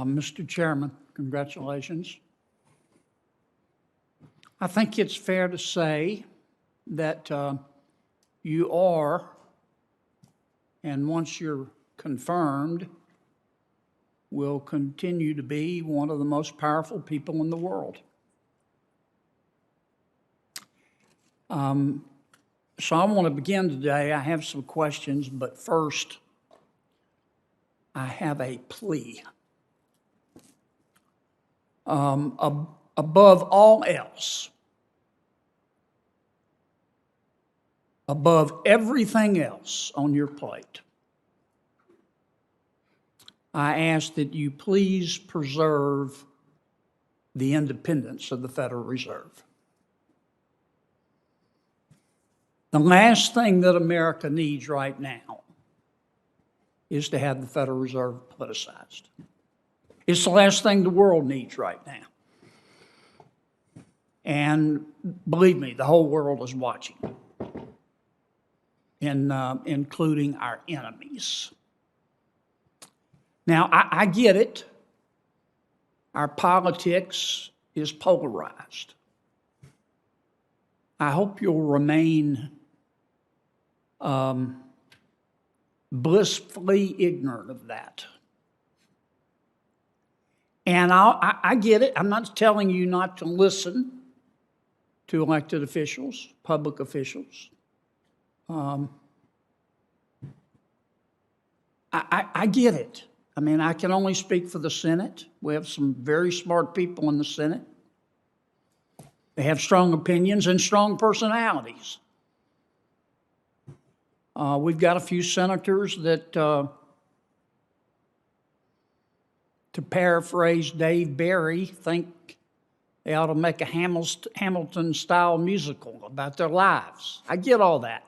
Mr. Chairman, congratulations. I think it's fair to say that you are, and once you're confirmed, will continue to be one of the most powerful people in the world. So I want to begin today. I have some questions, but first, I have a plea. Above all else, above everything else on your plate, I ask that you please preserve the independence of the Federal Reserve. The last thing that America needs right now is to have the Federal Reserve politicized. It's the last thing the world needs right now. And believe me, the whole world is watching, including our enemies. Now, I get it. Our politics is polarized. I hope you'll remain blissfully ignorant of that. And I get it. I'm not telling you not to listen to elected officials, public officials. I get it. I mean, I can only speak for the Senate. We have some very smart people in the Senate. They have strong opinions and strong personalities. We've got a few senators that, to paraphrase Dave Barry, think they ought to make a Hamilton-style musical about their lives. I get all that.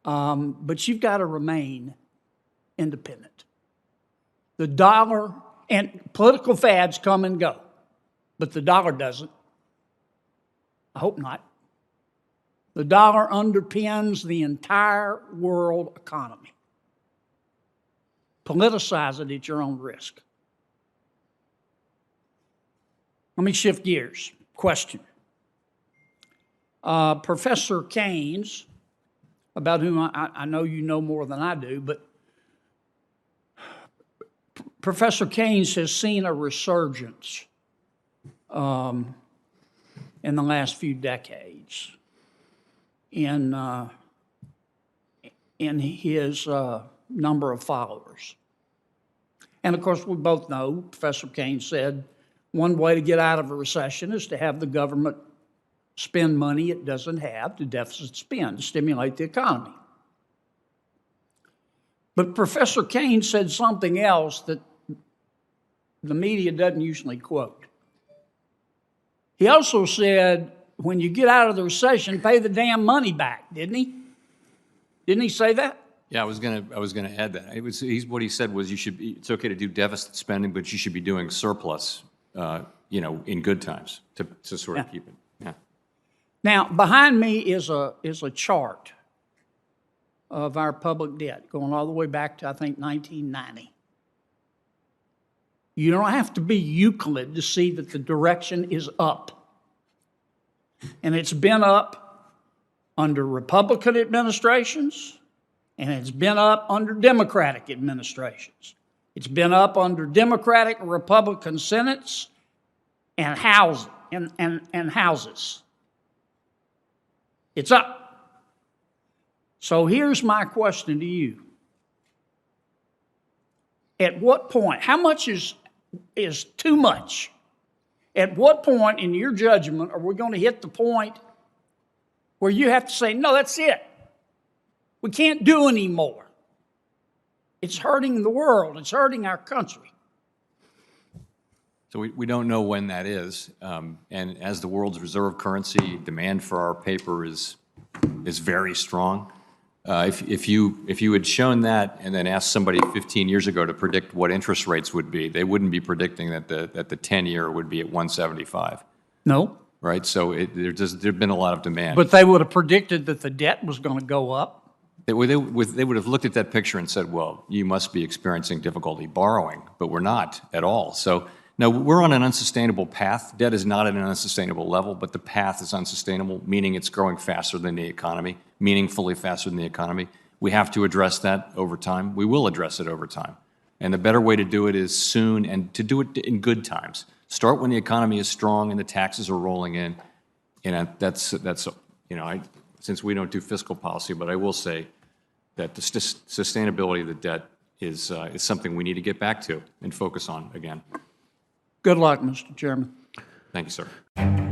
But you've got to remain independent. The dollar, and political fads come and go, but the dollar doesn't. I hope not. The dollar underpins the entire world economy. Politicize it at your own risk. Let me shift gears. Question. Professor Keynes, about whom I know you know more than I do, but Professor Keynes has seen a resurgence in the last few decades in his number of followers. And of course, we both know, Professor Keynes said, one way to get out of a recession is to have the government spend money it doesn't have, to deficit spend, to stimulate the economy. But Professor Keynes said something else that the media doesn't usually quote. He also said, when you get out of the recession, pay the damn money back, didn't he? Didn't he say that? Yeah, I was gonna add that. What he said was it's okay to do deficit spending, but you should be doing surplus, in good times to sort of keep it. Yeah. Now, behind me is a chart of our public debt going all the way back to, I think, 1990. You don't have to be Euclid to see that the direction is up. And it's been up under Republican administrations, and it's been up under Democratic administrations. It's been up under Democratic and Republican Senates and houses. It's up. So here's my question to you. At what point, how much is too much? At what point in your judgment are we going to hit the point where you have to say, no, that's it. We can't do any more. It's hurting the world. It's hurting our country. So we don't know when that is. And as the world's reserve currency, demand for our paper is very strong. If you had shown that and then asked somebody 15 years ago to predict what interest rates would be, they wouldn't be predicting that the 10-year would be at 175. No. Right? So there's been a lot of demand. But they would have predicted that the debt was going to go up. They would have looked at that picture and said, well, you must be experiencing difficulty borrowing, but we're not at all. So no, we're on an unsustainable path. Debt is not at an unsustainable level, but the path is unsustainable, meaning it's growing faster than the economy, meaningfully faster than the economy. We have to address that over time. We will address it over time. And the better way to do it is soon and to do it in good times. Start when the economy is strong and the taxes are rolling in. And that's since we don't do fiscal policy, but I will say that the sustainability of the debt is something we need to get back to and focus on again. Good luck, Mr. Chairman. Thank you, sir.